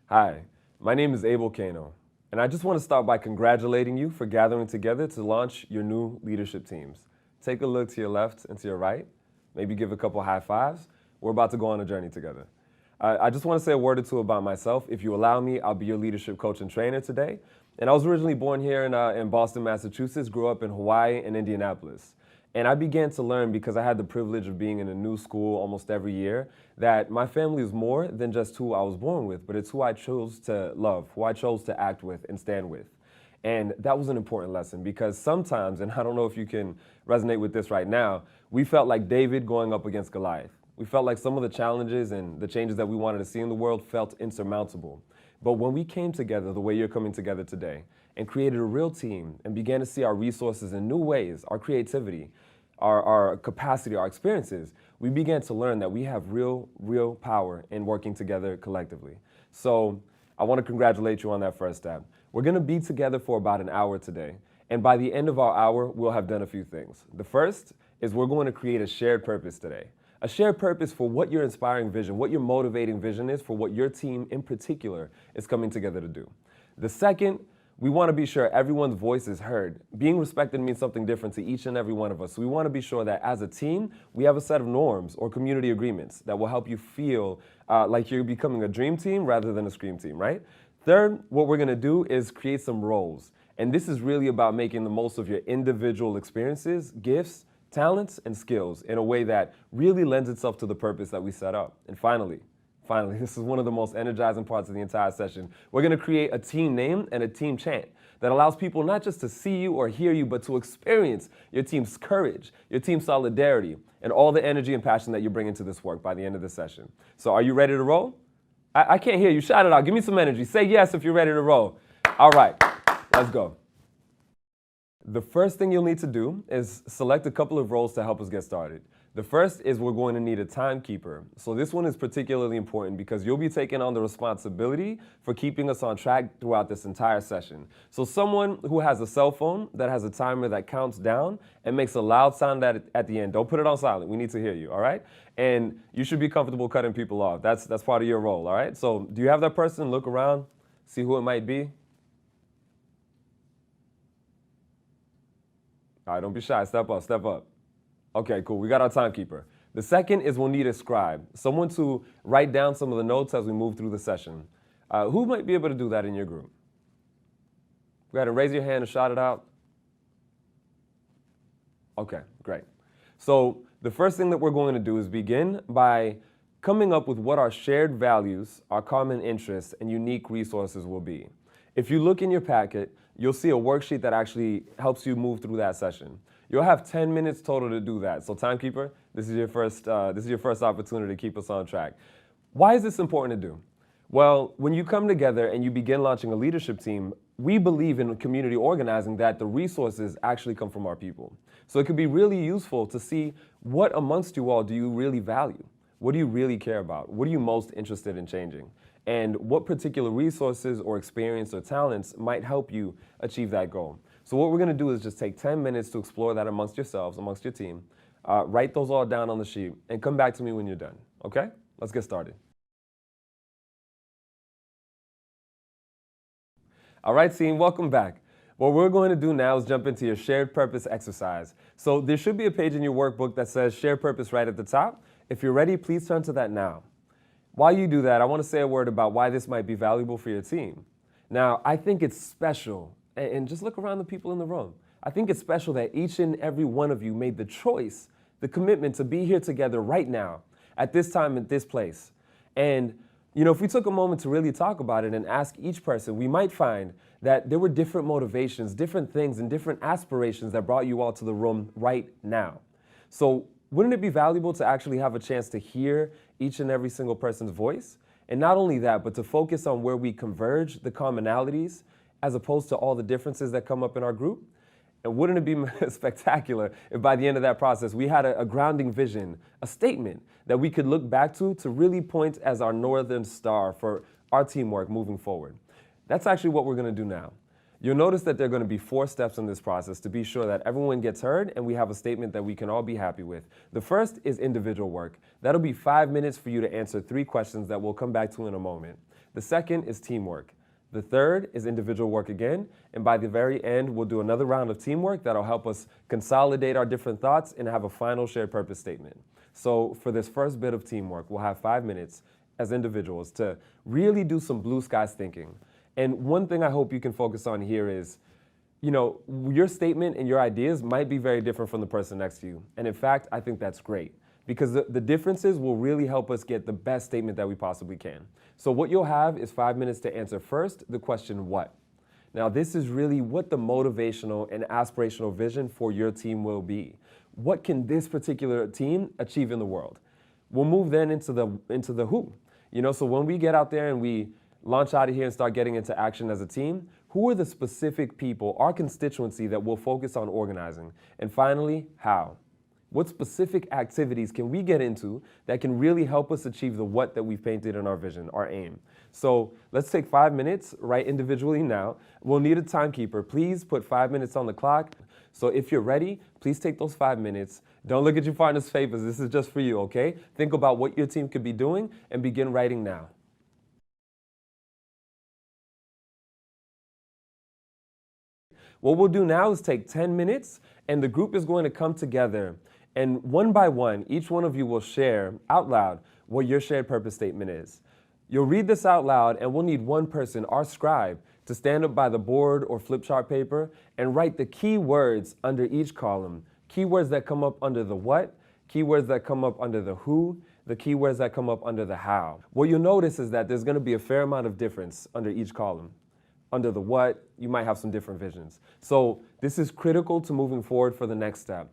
Hi, my name is Abel Cano, and I just want to start by congratulating you for gathering together to launch your new leadership teams. Take a look to your left and to your right, maybe give a couple high fives. We're about to go on a journey together. I just want to say a word or two about myself. If you allow me, I'll be your leadership coach and trainer today. And I was originally born here in Boston, Massachusetts, grew up in Hawaii and Indianapolis. And I began to learn, because I had the privilege of being in a new school almost every year, that my family is more than just who I was born with, but it's who I chose to love, who I chose to act with and stand with. And that was an important lesson, because sometimes, and I don't know if you can resonate with this right now, we felt like David going up against Goliath. We felt like some of the challenges and the changes that we wanted to see in the world felt insurmountable. But when we came together the way you're coming together today and created a real team and began to see our resources in new ways, our creativity, our capacity, our experiences, we began to learn that we have real power in working together collectively. So I want to congratulate you on that first step. We're going to be together for about an hour today. And by the end of our hour, we'll have done a few things. The first is we're going to create a shared purpose today. A shared purpose for what your inspiring vision, what your motivating vision is for what your team in particular is coming together to do. The second, we want to be sure everyone's voice is heard. Being respected means something different to each and every one of us. So we want to be sure that as a team, we have a set of norms or community agreements that will help you feel like you're becoming a dream team rather than a scream team, right? Third, what we're going to do is create some roles. And this is really about making the most of your individual experiences, gifts, talents, and skills in a way that really lends itself to the purpose that we set up. And finally, this is one of the most energizing parts of the entire session. We're going to create a team name and a team chant that allows people not just to see you or hear you, but to experience your team's courage, your team's solidarity, and all the energy and passion that you bring into this work by the end of the session. So are you ready to roll? I can't hear you. Shout it out. Give me some energy. Say yes if you're ready to roll. All right, let's go. The first thing you'll need to do is select a couple of roles to help us get started. The first is we're going to need a timekeeper. So this one is particularly important because you'll be taking on the responsibility for keeping us on track throughout this entire session. So someone who has a cell phone that has a timer that counts down and makes a loud sound at the end. Don't put it on silent. We need to hear you, all right? And you should be comfortable cutting people off. That's part of your role, all right? So do you have that person? Look around, see who it might be. All right, don't be shy. Step up, step up. Okay, cool. We got our timekeeper. The second is we'll need a scribe, someone to write down some of the notes as we move through the session. Who might be able to do that in your group? Go ahead and raise your hand and shout it out. Okay, great. So the first thing that we're going to do is begin by coming up with what our shared values, our common interests, and unique resources will be. If you look in your packet, you'll see a worksheet that actually helps you move through that session. You'll have 10 minutes total to do that. So timekeeper, this is your first opportunity to keep us on track. Why is this important to do? Well, when you come together and you begin launching a leadership team, we believe in community organizing that the resources actually come from our people. So it could be really useful to see what amongst you all do you really value? What do you really care about? What are you most interested in changing? And what particular resources or experience or talents might help you achieve that goal? So what we're going to do is just take 10 minutes to explore that amongst yourselves, amongst your team. Write those all down on the sheet and come back to me when you're done. Okay? Let's get started. All right, team, welcome back. What we're going to do now is jump into your shared purpose exercise. So there should be a page in your workbook that says shared purpose right at the top. If you're ready, please turn to that now. While you do that, I want to say a word about why this might be valuable for your team. Now, I think it's special, and just look around the people in the room. I think it's special that each and every one of you made the choice, the commitment to be here together right now, at this time, at this place. And, you know, if we took a moment to really talk about it and ask each person, we might find that there were different motivations, different things, and different aspirations that brought you all to the room right now. So wouldn't it be valuable to actually have a chance to hear each and every single person's voice? And not only that, but to focus on where we converge, the commonalities, as opposed to all the differences that come up in our group? And wouldn't it be spectacular if by the end of that process we had a grounding vision, a statement that we could look back to really point as our northern star for our teamwork moving forward? That's actually what we're going to do now. You'll notice that there are going to be 4 steps in this process to be sure that everyone gets heard and we have a statement that we can all be happy with. The first is individual work. That'll be 5 minutes for you to answer 3 questions that we'll come back to in a moment. The second is teamwork. The third is individual work again, and by the very end, we'll do another round of teamwork that'll help us consolidate our different thoughts and have a final shared purpose statement. So for this first bit of teamwork, we'll have 5 minutes as individuals to really do some blue skies thinking. And one thing I hope you can focus on here is, your statement and your ideas might be very different from the person next to you. And in fact, I think that's great, because the differences will really help us get the best statement that we possibly can. So what you'll have is 5 minutes to answer first the question, what? Now, this is really what the motivational and aspirational vision for your team will be. What can this particular team achieve in the world? We'll move then into the who. So when we get out there and we launch out of here and start getting into action as a team, who are the specific people, our constituency, that we'll focus on organizing? And finally, how? What specific activities can we get into that can really help us achieve the what that we've painted in our vision, our aim? So let's take 5 minutes, right, individually now. We'll need a timekeeper. Please put 5 minutes on the clock. So if you're ready, please take those 5 minutes. Don't look at your partner's favors. This is just for you, okay? Think about what your team could be doing and begin writing now. What we'll do now is take 10 minutes, and the group is going to come together. And one by one, each one of you will share out loud what your shared purpose statement is. You'll read this out loud, and we'll need one person, our scribe, to stand up by the board or flip chart paper and write the key words under each column. Keywords that come up under the what, keywords that come up under the who, the keywords that come up under the how. What you'll notice is that there's going to be a fair amount of difference under each column. Under the what, you might have some different visions. So this is critical to moving forward for the next step.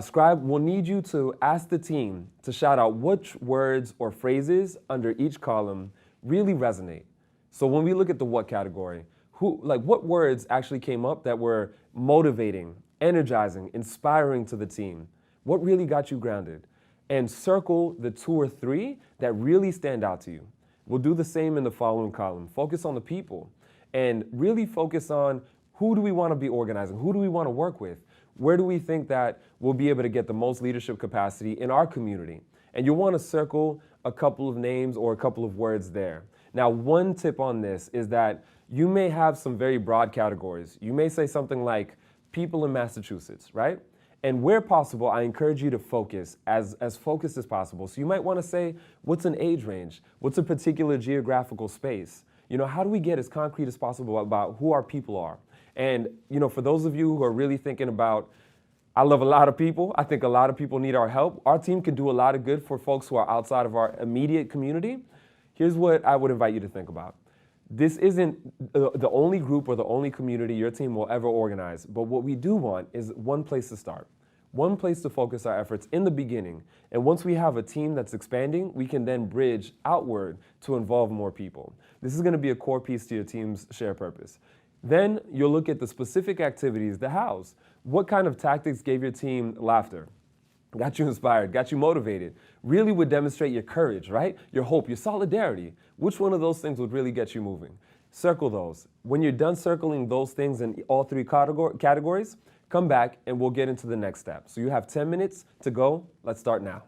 Scribe, we'll need you to ask the team to shout out which words or phrases under each column really resonate. So when we look at the what category, what words actually came up that were motivating, energizing, inspiring to the team? What really got you grounded? And circle the 2 or 3 that really stand out to you. We'll do the same in the following column. Focus on the people and really focus on who do we want to be organizing? Who do we want to work with? Where do we think that we'll be able to get the most leadership capacity in our community? And you'll want to circle a couple of names or a couple of words there. Now, one tip on this is that you may have some very broad categories. You may say something like people in Massachusetts, right? And where possible, I encourage you to focus as focused as possible. So you might want to say, what's an age range? What's a particular geographical space? How do we get as concrete as possible about who our people are? And, for those of you who are really thinking about, I love a lot of people. I think a lot of people need our help. Our team can do a lot of good for folks who are outside of our immediate community. Here's what I would invite you to think about. This isn't the only group or the only community your team will ever organize. But what we do want is one place to start, one place to focus our efforts in the beginning. And once we have a team that's expanding, we can then bridge outward to involve more people. This is going to be a core piece to your team's shared purpose. Then you'll look at the specific activities, the hows. What kind of tactics gave your team laughter, got you inspired, got you motivated, really would demonstrate your courage, right? Your hope, your solidarity. Which one of those things would really get you moving? Circle those. When you're done circling those things in all 3 categories, come back and we'll get into the next step. So you have 10 minutes to go. Let's start now.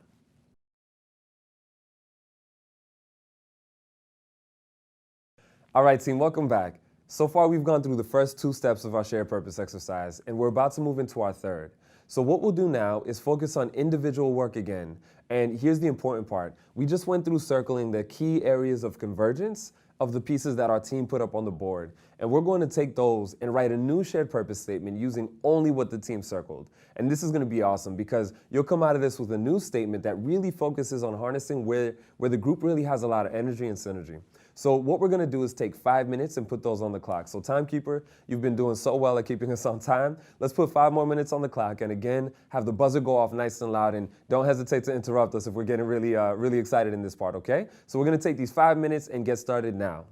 All right, team, welcome back. So far, we've gone through the first 2 steps of our shared purpose exercise, and we're about to move into our third. So what we'll do now is focus on individual work again. And here's the important part. We just went through circling the key areas of convergence of the pieces that our team put up on the board. And we're going to take those and write a new shared purpose statement using only what the team circled. And this is going to be awesome because you'll come out of this with a new statement that really focuses on harnessing where the group really has a lot of energy and synergy. So what we're going to do is take 5 minutes and put those on the clock. So timekeeper, you've been doing so well at keeping us on time. Let's put 5 more minutes on the clock. And again, have the buzzer go off nice and loud. And don't hesitate to interrupt us if we're getting really excited in this part, okay? So we're going to take these 5 minutes and get started now.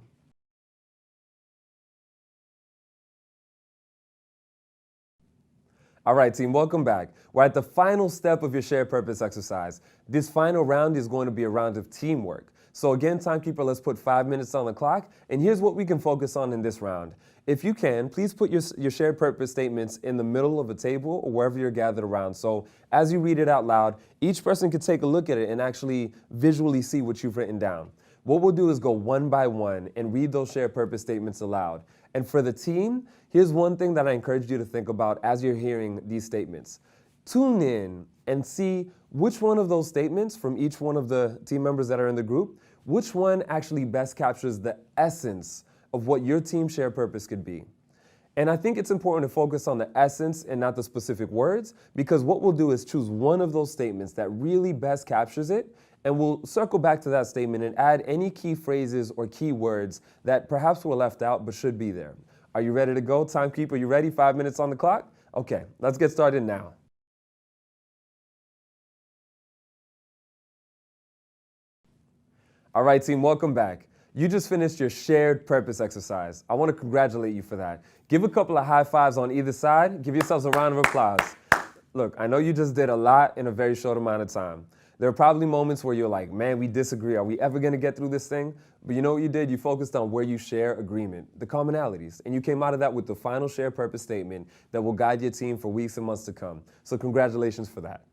All right, team, welcome back. We're at the final step of your shared purpose exercise. This final round is going to be a round of teamwork. So again, timekeeper, let's put 5 minutes on the clock. And here's what we can focus on in this round. If you can, please put your shared purpose statements in the middle of a table or wherever you're gathered around. So as you read it out loud, each person can take a look at it and actually visually see what you've written down. What we'll do is go one by one and read those shared purpose statements aloud. And for the team, here's one thing that I encourage you to think about as you're hearing these statements. Tune in and see which one of those statements from each one of the team members that are in the group, which one actually best captures the essence of what your team shared purpose could be. And I think it's important to focus on the essence and not the specific words, because what we'll do is choose one of those statements that really best captures it, and we'll circle back to that statement and add any key phrases or key words that perhaps were left out but should be there. Are you ready to go? Timekeeper, you ready? 5 minutes on the clock? Okay, let's get started now. All right, team, welcome back. You just finished your shared purpose exercise. I want to congratulate you for that. Give a couple of high fives on either side. Give yourselves a round of applause. Look, I know you just did a lot in a very short amount of time. There are probably moments where you're like, man, we disagree. Are we ever going to get through this thing? But you know what you did? You focused on where you share agreement, the commonalities. And you came out of that with the final shared purpose statement that will guide your team for weeks and months to come. So congratulations for that.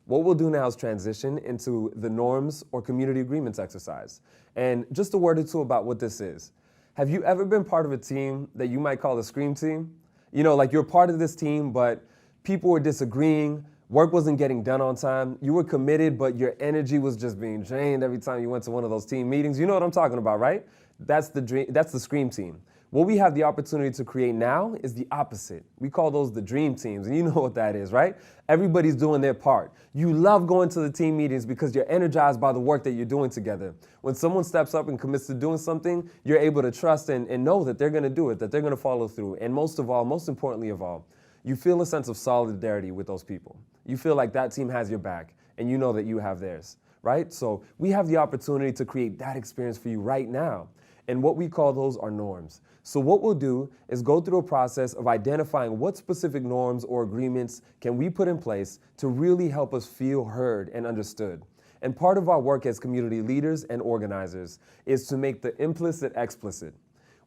What we'll do now is transition into the norms or community agreements exercise. And just a word or two about what this is. Have you ever been part of a team that you might call a scream team? You know, like you're part of this team, but people were disagreeing, work wasn't getting done on time, you were committed, but your energy was just being drained every time you went to one of those team meetings. You know what I'm talking about, right? That's the scream team. What we have the opportunity to create now is the opposite. We call those the dream teams, and you know what that is, right? Everybody's doing their part. You love going to the team meetings because you're energized by the work that you're doing together. When someone steps up and commits to doing something, you're able to trust and know that they're going to do it, that they're going to follow through. And most of all, most importantly of all, you feel a sense of solidarity with those people. You feel like that team has your back, and you know that you have theirs, right? So we have the opportunity to create that experience for you right now. And what we call those are norms. So what we'll do is go through a process of identifying what specific norms or agreements can we put in place to really help us feel heard and understood. And part of our work as community leaders and organizers is to make the implicit explicit.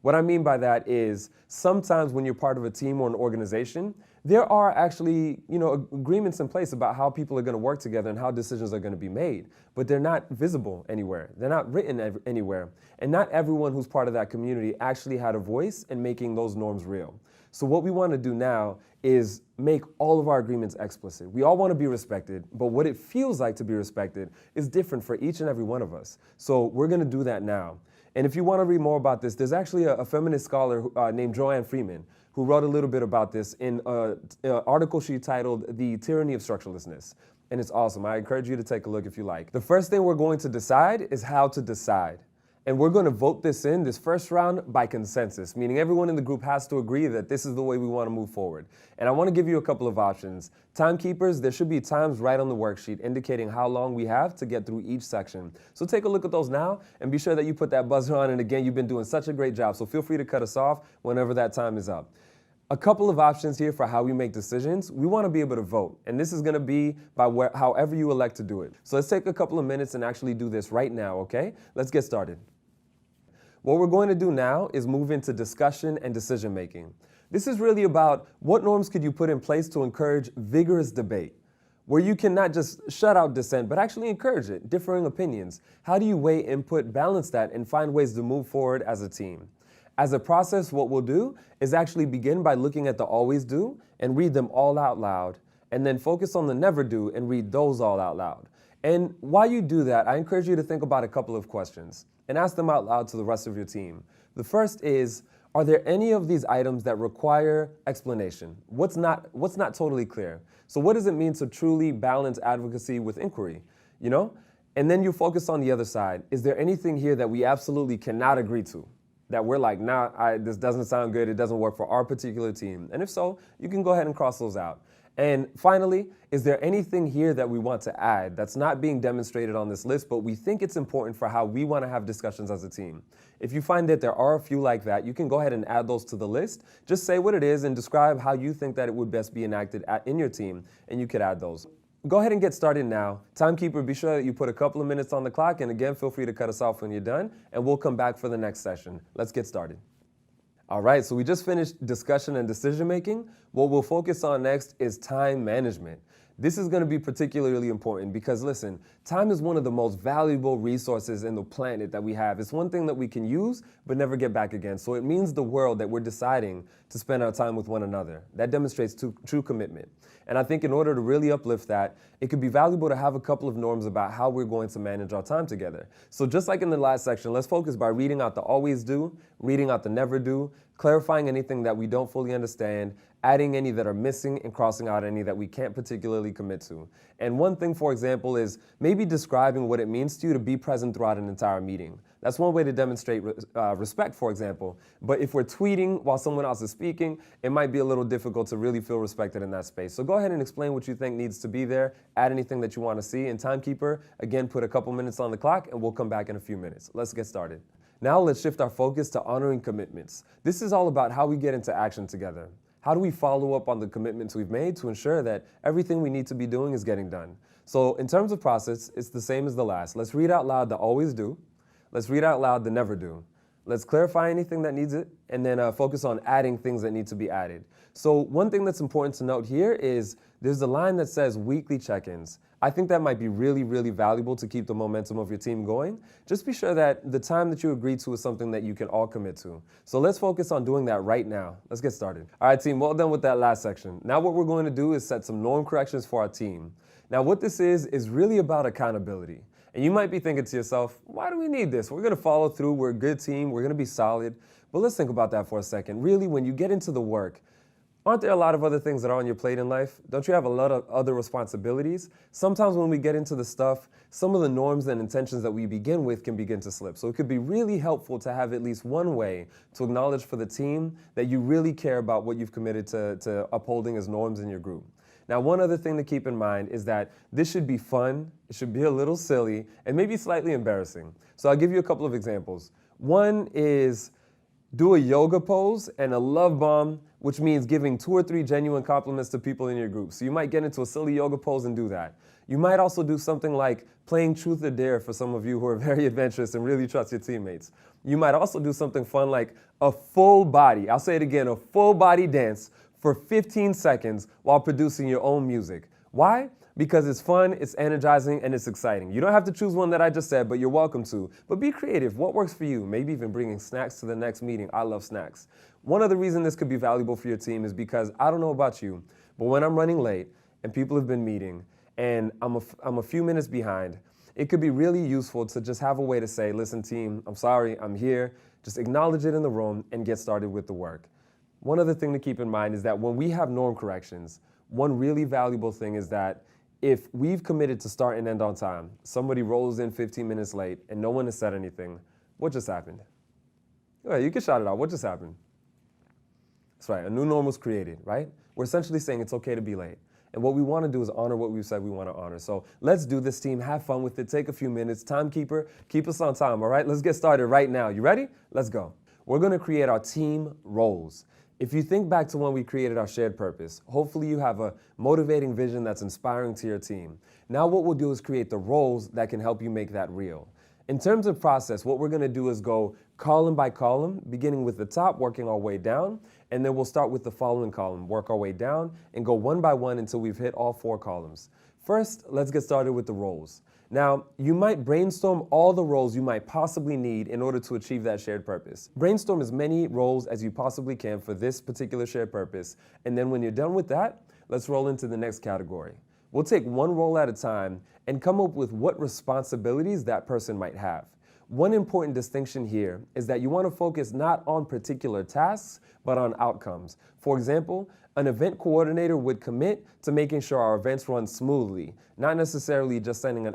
What I mean by that is sometimes when you're part of a team or an organization, there are actually, agreements in place about how people are going to work together and how decisions are going to be made, but they're not visible anywhere. They're not written anywhere. And not everyone who's part of that community actually had a voice in making those norms real. So what we want to do now is make all of our agreements explicit. We all want to be respected, but what it feels like to be respected is different for each and every one of us. So we're going to do that now. And if you want to read more about this, there's actually a feminist scholar named Joanne Freeman who wrote a little bit about this in an article she titled The Tyranny of Structurelessness. And it's awesome. I encourage you to take a look if you like. The first thing we're going to decide is how to decide. And we're going to vote this first round by consensus, meaning everyone in the group has to agree that this is the way we want to move forward. And I want to give you a couple of options. Timekeepers, there should be times right on the worksheet indicating how long we have to get through each section. So take a look at those now and be sure that you put that buzzer on. And again, you've been doing such a great job, so feel free to cut us off whenever that time is up. A couple of options here for how we make decisions. We want to be able to vote, and this is going to be by however you elect to do it. So let's take a couple of minutes and actually do this right now, okay? Let's get started. What we're going to do now is move into discussion and decision making. This is really about what norms could you put in place to encourage vigorous debate, where you can not just shut out dissent, but actually encourage it, differing opinions. How do you weigh input, balance that, and find ways to move forward as a team? As a process, what we'll do is actually begin by looking at the always do and read them all out loud, and then focus on the never do and read those all out loud. And while you do that, I encourage you to think about a couple of questions and ask them out loud to the rest of your team. The first is, are there any of these items that require explanation? What's not totally clear? So what does it mean to truly balance advocacy with inquiry? And then you focus on the other side. Is there anything here that we absolutely cannot agree to? That we're like, this doesn't sound good, it doesn't work for our particular team. And if so, you can go ahead and cross those out. And finally, is there anything here that we want to add that's not being demonstrated on this list, but we think it's important for how we want to have discussions as a team? If you find that there are a few like that, you can go ahead and add those to the list. Just say what it is and describe how you think that it would best be enacted in your team, and you could add those. go ahead and get started now. Timekeeper, be sure that you put a couple of minutes on the clock, and again, feel free to cut us off when you're done, and we'll come back for the next session. Let's get started. All right, so we just finished discussion and decision making. What we'll focus on next is time management. This is going to be particularly important because, listen, time is one of the most valuable resources in the planet that we have. It's one thing that we can use but never get back again. So it means the world that we're deciding to spend our time with one another. That demonstrates true commitment. And I think in order to really uplift that, it could be valuable to have a couple of norms about how we're going to manage our time together. So just like in the last section, let's focus by reading out the always do, reading out the never do, clarifying anything that we don't fully understand, adding any that are missing, and crossing out any that we can't particularly commit to. And one thing, for example, is maybe describing what it means to you to be present throughout an entire meeting. That's one way to demonstrate respect, for example. But if we're tweeting while someone else is speaking, it might be a little difficult to really feel respected in that space. So go ahead and explain what you think needs to be there, add anything that you want to see. And Timekeeper, again, put a couple minutes on the clock, and we'll come back in a few minutes. Let's get started. Now let's shift our focus to honoring commitments. This is all about how we get into action together. How do we follow up on the commitments we've made to ensure that everything we need to be doing is getting done? So in terms of process, it's the same as the last. Let's read out loud the always do. Let's read out loud the never do. Let's clarify anything that needs it, and then focus on adding things that need to be added. So one thing that's important to note here is there's a line that says weekly check-ins. I think that might be really, really valuable to keep the momentum of your team going. Just be sure that the time that you agree to is something that you can all commit to. So let's focus on doing that right now. Let's get started. All right, team, well done with that last section. Now what we're going to do is set some norm corrections for our team. Now what this is really about accountability. And you might be thinking to yourself, why do we need this? We're going to follow through. We're a good team. We're going to be solid. But let's think about that for a second. Really, when you get into the work, aren't there a lot of other things that are on your plate in life? Don't you have a lot of other responsibilities? Sometimes when we get into the stuff, some of the norms and intentions that we begin with can begin to slip. So it could be really helpful to have at least one way to acknowledge for the team that you really care about what you've committed to upholding as norms in your group. Now, one other thing to keep in mind is that this should be fun, it should be a little silly, and maybe slightly embarrassing. So I'll give you a couple of examples. One is do a yoga pose and a love bomb, which means giving 2 or 3 genuine compliments to people in your group. So you might get into a silly yoga pose and do that. You might also do something like playing truth or dare for some of you who are very adventurous and really trust your teammates. You might also do something fun like a full body, I'll say it again, a full body dance for 15 seconds while producing your own music. Why? Because it's fun, it's energizing, and it's exciting. You don't have to choose one that I just said, but you're welcome to. But be creative. What works for you? Maybe even bringing snacks to the next meeting. I love snacks. One other reason this could be valuable for your team is because I don't know about you, but when I'm running late and people have been meeting and I'm a few minutes behind, it could be really useful to just have a way to say, listen, team, I'm sorry, I'm here. Just acknowledge it in the room and get started with the work. One other thing to keep in mind is that when we have norm corrections, one really valuable thing is that if we've committed to start and end on time, somebody rolls in 15 minutes late and no one has said anything, what just happened? Yeah, you can shout it out. What just happened? That's right. A new norm was created, right? We're essentially saying it's okay to be late. And what we want to do is honor what we've said we want to honor. So let's do this, team. Have fun with it. Take a few minutes. Timekeeper, keep us on time, all right? Let's get started right now. You ready? Let's go. We're going to create our team roles. If you think back to when we created our shared purpose, hopefully you have a motivating vision that's inspiring to your team. Now what we'll do is create the roles that can help you make that real. In terms of process, what we're going to do is go column by column, beginning with the top, working our way down, and then we'll start with the following column, work our way down, and go one by one until we've hit all 4 columns. First, let's get started with the roles. Now, you might brainstorm all the roles you might possibly need in order to achieve that shared purpose. Brainstorm as many roles as you possibly can for this particular shared purpose, and then when you're done with that, let's roll into the next category. We'll take one role at a time and come up with what responsibilities that person might have. One important distinction here is that you want to focus not on particular tasks, but on outcomes. For example, an event coordinator would commit to making sure our events run smoothly, not necessarily just sending an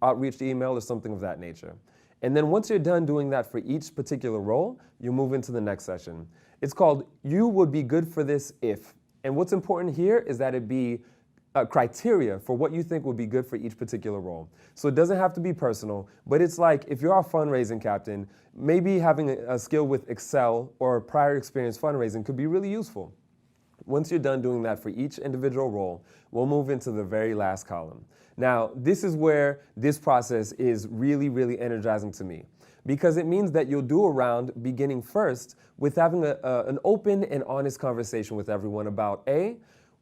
outreach email or something of that nature. And then once you're done doing that for each particular role, you move into the next session. It's called You Would Be Good for This If. And what's important here is that it be criteria for what you think would be good for each particular role. So it doesn't have to be personal, but it's like if you're our fundraising captain, maybe having a skill with Excel or prior experience fundraising could be really useful. Once you're done doing that for each individual role, we'll move into the very last column. Now, this is where this process is really, really energizing to me, because it means that you'll do a round beginning first with having an open and honest conversation with everyone about A,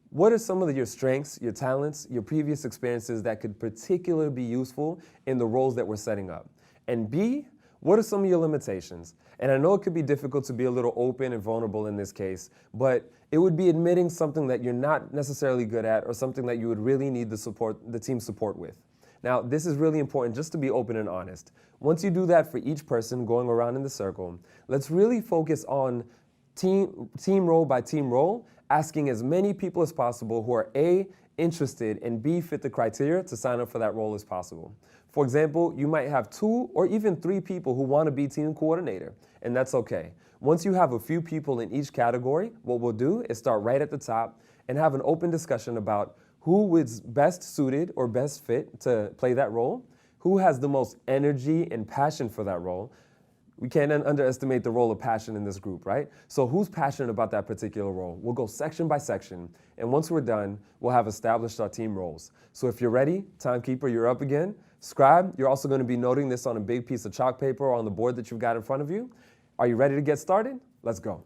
what are some of your strengths, your talents, your previous experiences that could particularly be useful in the roles that we're setting up? And B, what are some of your limitations? And I know it could be difficult to be a little open and vulnerable in this case, but it would be admitting something that you're not necessarily good at or something that you would really need the team's support with. Now, this is really important just to be open and honest. Once you do that for each person going around in the circle, let's really focus on team role by team role, asking as many people as possible who are A, interested, and B, fit the criteria to sign up for that role as possible. For example, you might have 2 or even 3 people who want to be team coordinator, and that's okay. Once you have a few people in each category, what we'll do is start right at the top and have an open discussion about who is best suited or best fit to play that role, who has the most energy and passion for that role. We can't underestimate the role of passion in this group, right? So who's passionate about that particular role? We'll go section by section, and once we're done, we'll have established our team roles. So if you're ready, timekeeper, you're up again. Scribe, you're also going to be noting this on a big piece of chalk paper or on the board that you've got in front of you. Are you ready to get started? Let's go.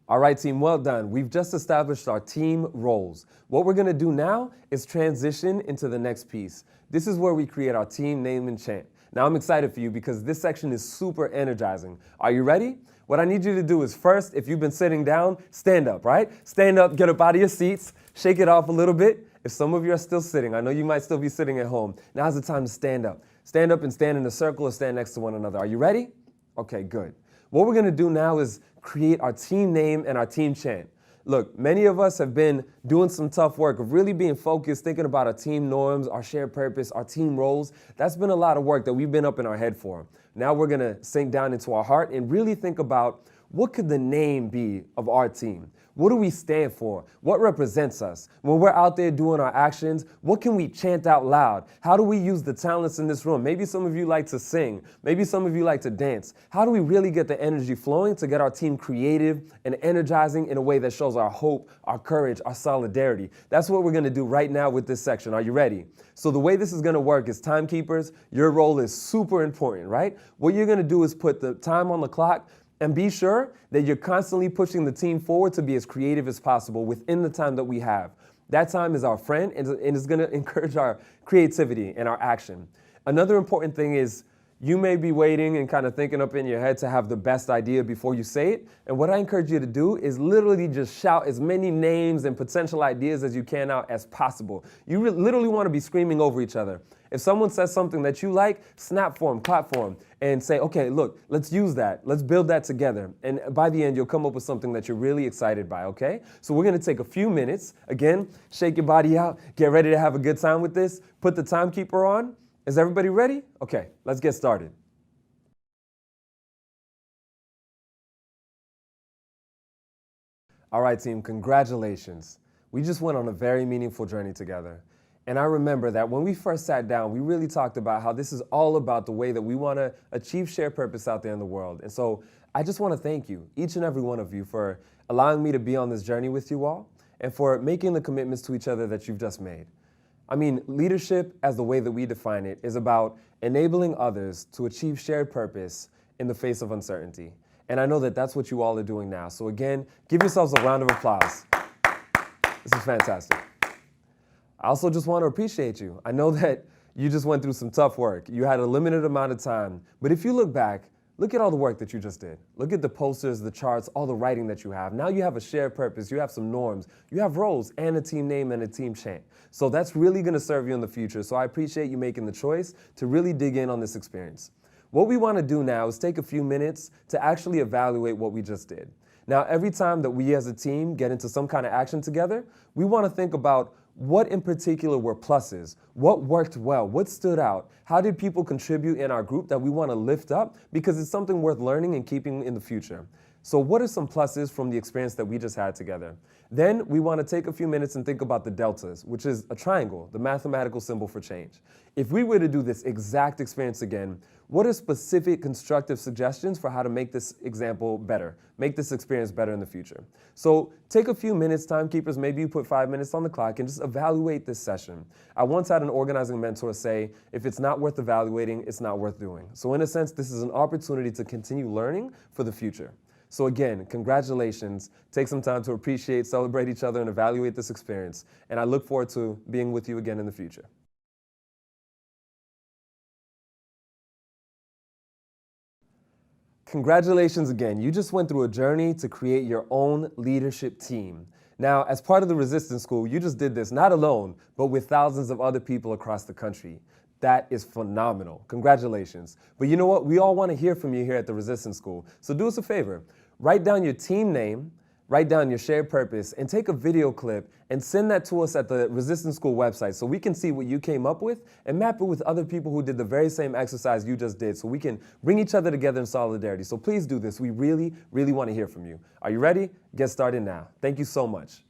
All right, team, well done. We've just established our team roles. What we're going to do now is transition into the next piece. This is where we create our team name and chant. Now, I'm excited for you because this section is super energizing. Are you ready? What I need you to do is first, if you've been sitting down, stand up, right? Stand up, get up out of your seats, shake it off a little bit. If some of you are still sitting, I know you might still be sitting at home. Now's the time to stand up. Stand up and stand in a circle or stand next to one another. Are you ready? Okay, good. What we're going to do now is create our team name and our team chant. Look, many of us have been doing some tough work of really being focused, thinking about our team norms, our shared purpose, our team roles. That's been a lot of work that we've been up in our head for. Now we're going to sink down into our heart and really think about what could the name be of our team? What do we stand for? What represents us? When we're out there doing our actions, what can we chant out loud? How do we use the talents in this room? Maybe some of you like to sing. Maybe some of you like to dance. How do we really get the energy flowing to get our team creative and energizing in a way that shows our hope, our courage, our solidarity? That's what we're going to do right now with this section. Are you ready? So the way this is going to work is timekeepers. Your role is super important, right? What you're going to do is put the time on the clock. And be sure that you're constantly pushing the team forward to be as creative as possible within the time that we have. That time is our friend and is going to encourage our creativity and our action. Another important thing is you may be waiting and kind of thinking up in your head to have the best idea before you say it. And what I encourage you to do is literally just shout as many names and potential ideas as you can out as possible. You literally want to be screaming over each other. If someone says something that you like, snap for them, clap for them, and say, okay, look, let's use that. Let's build that together. And by the end, you'll come up with something that you're really excited by, okay? So we're going to take a few minutes. Again, shake your body out. Get ready to have a good time with this. Put the timekeeper on. Is everybody ready? Okay, let's get started. All right, team, congratulations. We just went on a very meaningful journey together. And I remember that when we first sat down, we really talked about how this is all about the way that we want to achieve shared purpose out there in the world. And so I just want to thank you, each and every one of you, for allowing me to be on this journey with you all and for making the commitments to each other that you've just made. I mean, leadership, as the way that we define it, is about enabling others to achieve shared purpose in the face of uncertainty. And I know that that's what you all are doing now. So again, give yourselves a round of applause. This is fantastic. I also just want to appreciate you. I know that you just went through some tough work. You had a limited amount of time. But if you look back, look at all the work that you just did. Look at the posters, the charts, all the writing that you have. Now you have a shared purpose. You have some norms. You have roles and a team name and a team chant. So that's really going to serve you in the future. So I appreciate you making the choice to really dig in on this experience. What we want to do now is take a few minutes to actually evaluate what we just did. Now, every time that we as a team get into some kind of action together, we want to think about what in particular were pluses, what worked well, what stood out, how did people contribute in our group that we want to lift up because it's something worth learning and keeping in the future. So what are some pluses from the experience that we just had together? Then we want to take a few minutes and think about the deltas, which is a triangle, the mathematical symbol for change. If we were to do this exact experience again, what are specific constructive suggestions for how to make this example better, make this experience better in the future? So take a few minutes, timekeepers, maybe you put 5 minutes on the clock and just evaluate this session. I once had an organizing mentor say, if it's not worth evaluating, it's not worth doing. So in a sense, this is an opportunity to continue learning for the future. So again, congratulations. Take some time to appreciate, celebrate each other, and evaluate this experience. And I look forward to being with you again in the future. Congratulations again. You just went through a journey to create your own leadership team. Now, as part of the Resistance School, you just did this not alone, but with thousands of other people across the country. That is phenomenal. Congratulations. But you know what? We all want to hear from you here at the Resistance School. So do us a favor. Write down your team name, write down your shared purpose, and take a video clip and send that to us at the Resistance School website so we can see what you came up with and map it with other people who did the very same exercise you just did so we can bring each other together in solidarity. So please do this. We really, really want to hear from you. Are you ready? Get started now. Thank you so much.